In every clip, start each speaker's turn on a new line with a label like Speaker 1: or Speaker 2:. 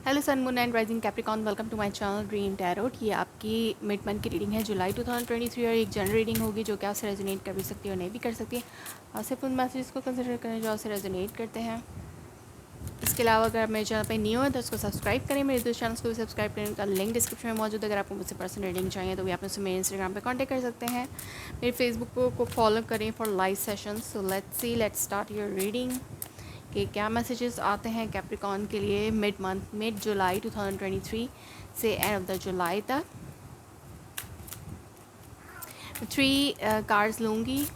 Speaker 1: Hello sun moon and rising Capricorn, welcome to my channel dream tarot. ये आपकी mid month की reading है जुलाई 2023 और एक जनरल रीडिंग होगी जो कि आपसे रेजोनेट कर भी सकती है और नहीं भी कर सकती है। और सिर्फ उन मैसेजेस को कंसिडर करें जो आपसे रेजोनेट करते हैं। इसके अलावा अगर आप मेरे चैनल पर न्यू है तो उसको सब्सक्राइब करें। मेरे दूसरे चैनल्स को भी सब्सक्राइब करें, उनका लिंक डिस्क्रिप्शन में मौजूद है। अगर आपको मुझसे पर्सनल रीडिंग चाहिए तो भी आप मुझसे मेरे इंस्टाग्राम पर कॉन्टैक्ट कर सकते हैं। मेरे फेसबुक को फॉलो करें for live sessions. So let's start your reading कि क्या मैसेजेस आते हैं कैप्रिकॉन के लिए मिड जुलाई 2023 से एंड ऑफ द जुलाई तक। 3 कार्ड्स लूँगी,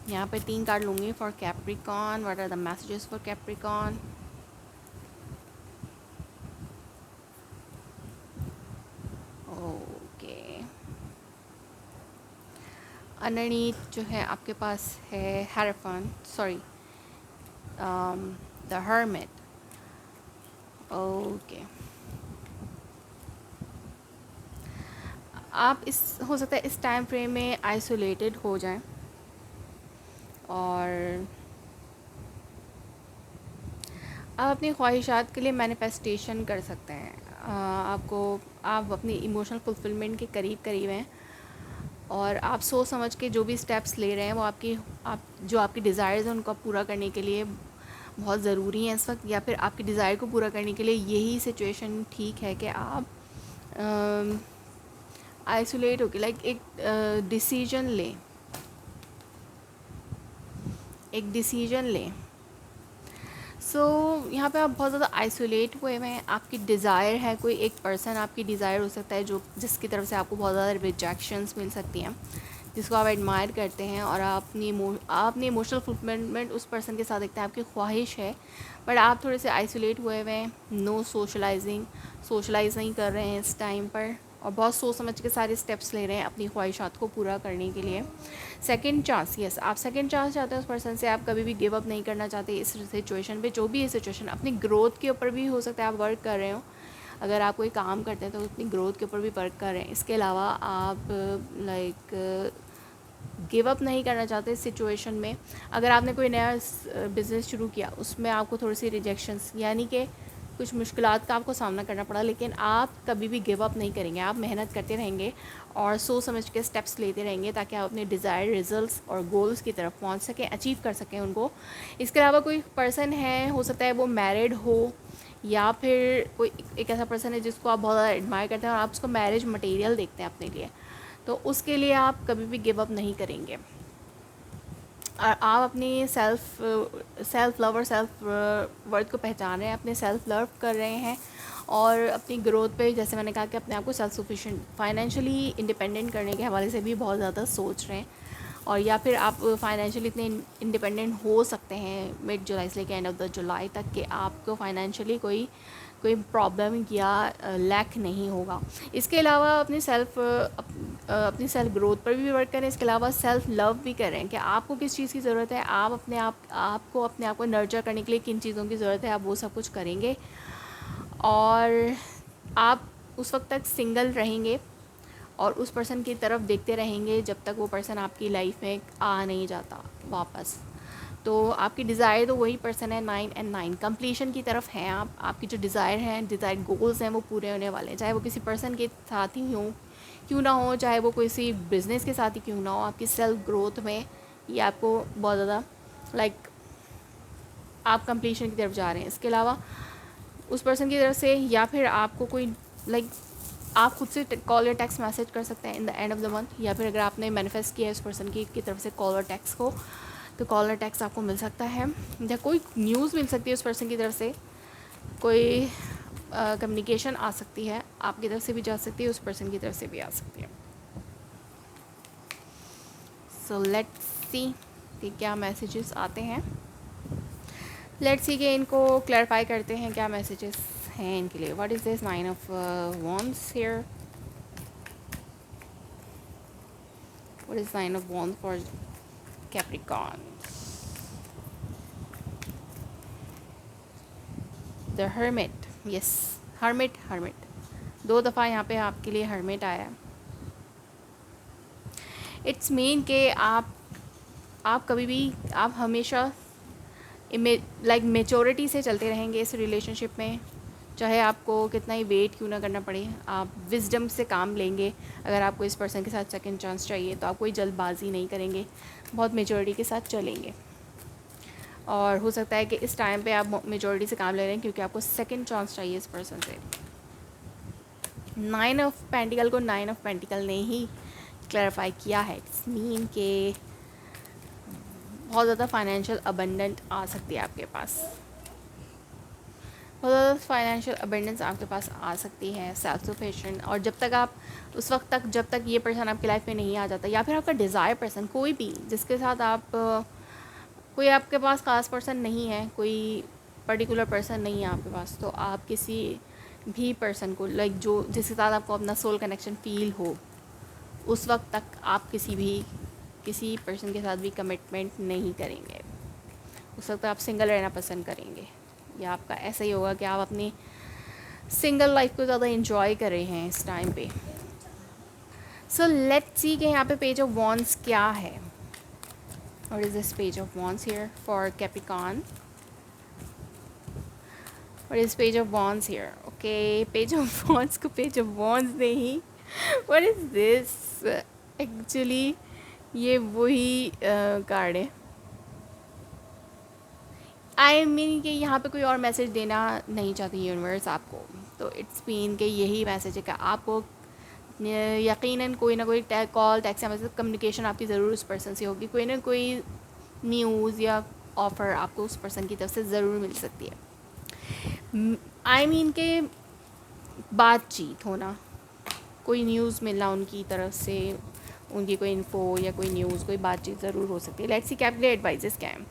Speaker 1: यहाँ पे 3 कार्ड लूँगी for Capricorn. What are the messages for Capricorn? Okay, underneath जो है आपके पास है Hierophant, sorry the hermit. Okay, आप इस हो सकता है इस टाइम फ्रेम में आइसोलेटेड हो जाएं और आप अपनी ख्वाहिशात के लिए मैनिफेस्टेशन कर सकते हैं। आप अपनी इमोशनल फुलफिलमेंट के करीब हैं और आप सोच समझ के जो भी स्टेप्स ले रहे हैं वो आपकी डिज़ायर्स हैं उनको पूरा करने के लिए बहुत ज़रूरी है इस वक्त, या फिर आपकी डिज़ायर को पूरा करने के लिए यही सिचुएशन ठीक है कि आप आइसोलेट होके एक डिसीजन लें। यहाँ पे आप बहुत ज़्यादा आइसोलेट हुए हैं। आपकी डिज़ायर है, कोई एक पर्सन आपकी डिज़ायर हो सकता है जिसकी तरफ से आपको बहुत ज़्यादा रिजेक्शंस मिल सकती हैं, जिसको आप एडमायर करते हैं और आप अपनी इमोशनल फुलफिलमेंट उस पर्सन के साथ देखते हैं, आपकी ख्वाहिश है। बट आप थोड़े से आइसोलेट हुए हैं, नो सोशलाइज नहीं कर रहे हैं इस टाइम पर और बहुत सोच समझ के सारे स्टेप्स ले रहे हैं अपनी ख्वाहिशात को पूरा करने के लिए। सेकंड चांस, यस, आप सेकंड चांस चाहते हैं उस पर्सन से। आप कभी भी गिव अप नहीं करना चाहते इस सिचुएशन पे। जो भी ये सिचुएशन अपनी ग्रोथ के ऊपर भी हो सकता है आप वर्क कर रहे हो। अगर आप कोई काम करते हैं तो अपनी ग्रोथ के ऊपर भी वर्क कर रहे हैं। इसके अलावा आप गिव अप नहीं करना चाहते इस सिचुएशन में। अगर आपने कोई नया बिज़नेस शुरू किया उसमें आपको थोड़ी सी रिजेक्शंस यानी कि कुछ मुश्किलात का आपको सामना करना पड़ा, लेकिन आप कभी भी गिव अप नहीं करेंगे। आप मेहनत करते रहेंगे और सोच समझ के स्टेप्स लेते रहेंगे ताकि आप अपने डिज़ायर रिजल्ट्स और गोल्स की तरफ पहुंच सकें, अचीव कर सकें उनको। इसके अलावा कोई पर्सन है, हो सकता है वो मैरिड हो या फिर कोई एक ऐसा पर्सन है जिसको आप बहुत ज़्यादा एडमायर करते हैं और आप उसको मैरिज मटेरियल देखते हैं अपने लिए, तो उसके लिए आप कभी भी गिव अप नहीं करेंगे। और आप अपनी सेल्फ़ लव और सेल्फ वर्थ को पहचान रहे हैं, अपने सेल्फ़ लव कर रहे हैं और अपनी ग्रोथ पे, जैसे मैंने कहा कि अपने आप को सेल्फ सफिशिएंट फाइनेंशियली इंडिपेंडेंट करने के हवाले से भी बहुत ज़्यादा सोच रहे हैं। और या फिर आप फाइनेंशियली इतने इंडिपेंडेंट हो सकते हैं मिड जुलाई से लेकर एंड ऑफ द जुलाई तक कि आपको फाइनेंशियली कोई प्रॉब्लम या लैक नहीं होगा। इसके अलावा अपनी सेल्फ ग्रोथ पर भी वर्क करें। इसके अलावा सेल्फ लव भी करें कि आपको किस चीज़ की ज़रूरत है, आप अपने आप को नर्चर करने के लिए किन चीज़ों की ज़रूरत है, आप वो सब कुछ करेंगे। और आप उस वक्त तक सिंगल रहेंगे और उस पर्सन की तरफ देखते रहेंगे जब तक वो पर्सन आपकी लाइफ में आ नहीं जाता वापस। तो आपकी डिज़ायर तो वही पर्सन है, 9 एंड 9 कंप्लीशन की तरफ हैं आप। आपकी जो डिज़ायर हैं, डिज़ायर गोल्स हैं, वो पूरे होने वाले हैं, चाहे वो किसी पर्सन के साथ ही हो क्यों ना हो, चाहे वो किसी बिज़नेस के साथ ही क्यों ना हो। आपकी सेल्फ ग्रोथ में ये आपको बहुत ज़्यादा आप कंप्लीशन की तरफ जा रहे हैं। इसके अलावा उस पर्सन की तरफ से या फिर आपको कोई आप खुद से कॉल या टेक्स्ट मैसेज कर सकते हैं in the end of the month, या फिर अगर आपने मैनिफेस्ट किया है उस पर्सन की तरफ से कॉल और टेक्स्ट को, तो कॉल और टेक्स्ट आपको मिल सकता है या कोई न्यूज़ मिल सकती है उस पर्सन की तरफ से, कोई कम्युनिकेशन आ सकती है, आपकी तरफ से भी जा सकती है, उस पर्सन की तरफ से भी आ सकती है। सो लेट्स सी कि क्या मैसेजेस आते हैं। लेट्स सी कि इनको क्लैरिफाई करते हैं क्या मैसेजेस हैं इनके लिए। What is this 9 of wands here? What is 9 of wands for Capricorn? The hermit, yes, hermit 2 दफ़ा यहाँ पे आपके लिए हर्मिट आया। इट्स मीन कि आप कभी भी, आप हमेशा लाइक मेच्योरिटी से चलते रहेंगे इस रिलेशनशिप में, चाहे आपको कितना ही वेट क्यों ना करना पड़े, आप विजडम से काम लेंगे। अगर आपको इस पर्सन के साथ सेकंड चांस चाहिए तो आप कोई जल्दबाजी नहीं करेंगे, बहुत मेच्योरिटी के साथ चलेंगे। और हो सकता है कि इस टाइम पे आप मेजॉरिटी से काम ले रहे हैं क्योंकि आपको सेकंड चांस चाहिए इस पर्सन से। 9 ऑफ पेंटिकल को 9 ऑफ पेंटिकल ने ही क्लैरिफाई किया है। इट्स मीन के बहुत ज़्यादा फाइनेंशियल अबंडेंट आ सकती है आपके पास, बहुत ज़्यादा फाइनेंशियल अबंडेंस आपके पास आ सकती है, सेल्फ सफिशिएंट। और जब तक आप उस वक्त तक, जब तक ये पर्सन आपकी लाइफ में नहीं आ जाता, या फिर आपका डिज़ायर पर्सन कोई भी जिसके साथ आप, कोई आपके पास खास पर्सन नहीं है, कोई पर्टिकुलर पर्सन नहीं है आपके पास, तो आप किसी भी पर्सन को लाइक जो जिसके साथ आपको अपना सोल कनेक्शन फील हो, उस वक्त तक आप किसी पर्सन के साथ भी कमिटमेंट नहीं करेंगे। उस वक्त आप सिंगल रहना पसंद करेंगे, या आपका ऐसा ही होगा कि आप अपनी सिंगल लाइफ को ज़्यादा इंजॉय कर रहे हैं इस टाइम पे। सो लेट्स सी कि यहाँ पे पेज ऑफ वॉन्ड्स क्या है। What is this page of wands here for Capricorn? What is page of wands here? Okay, page of wands को page of wands नहीं, what is this? Actually ये वही card है। आई मीन कि यहाँ पे कोई और मैसेज देना नहीं चाहती यूनिवर्स आपको, तो इट्स मीन कि यही मैसेज है कि आपको यकीनन कोई ना कोई कॉल, टेक्स्ट या मैसेज, कम्युनिकेशन आपकी ज़रूर उस पर्सन से होगी, कोई ना कोई न्यूज़ या ऑफ़र आपको उस पर्सन की तरफ से ज़रूर मिल सकती है। आई मीन के बातचीत होना, कोई न्यूज़ मिलना उनकी तरफ से, उनकी कोई इन्फो या कोई न्यूज़, कोई बातचीत ज़रूर हो सकती है। लेट्स सी कैपिटल एडवाइजेस क्या है।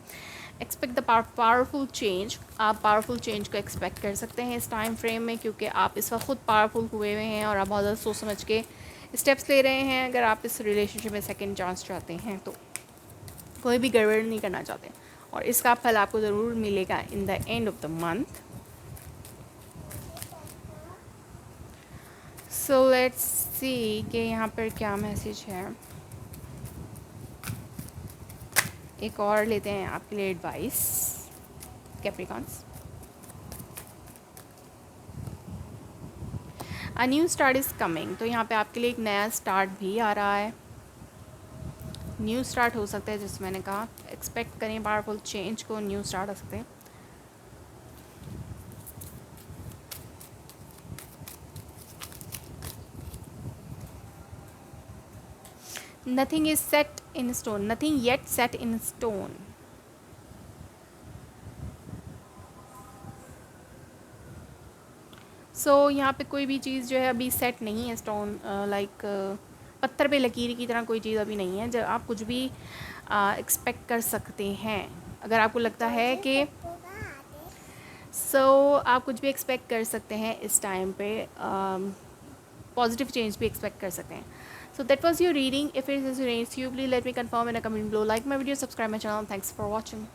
Speaker 1: एक्सपेक्ट द पावरफुल चेंज, आप पावरफुल चेंज को एक्सपेक्ट कर सकते हैं इस टाइम फ्रेम में, क्योंकि आप इस वक्त खुद पावरफुल हुए हुए हैं और आप बहुत ज़्यादा सोच समझ के स्टेप्स ले रहे हैं। अगर आप इस रिलेशनशिप में सेकंड चांस चाहते हैं तो कोई भी गड़बड़ नहीं करना चाहते, और इसका फल आपको ज़रूर मिलेगा in the end of the month. So let's see कि यहाँ पर क्या मैसेज है। एक और लेते हैं आपके लिए advice Capricorns. A new start is coming, तो यहाँ पे आपके लिए एक नया स्टार्ट भी आ रहा है, न्यू स्टार्ट हो सकता है, जैसे मैंने कहा एक्सपेक्ट करें पावरफुल चेंज को, न्यू स्टार्ट हो सकते हैं। Nothing is set in stone, nothing yet set in stone. So यहाँ पे कोई भी चीज़ जो है अभी सेट नहीं है, स्टोन लाइक पत्थर पे लकीर की तरह कोई चीज़ अभी नहीं है, जब आप कुछ भी एक्सपेक्ट कर सकते हैं। अगर आपको लगता है कि आप कुछ भी एक्सपेक्ट कर सकते हैं इस टाइम पे, पॉजिटिव चेंज भी एक्सपेक्ट कर सकते हैं। So that was your reading. If it resonates you, please let me confirm in a comment below. Like my video, subscribe my channel. Thanks for watching.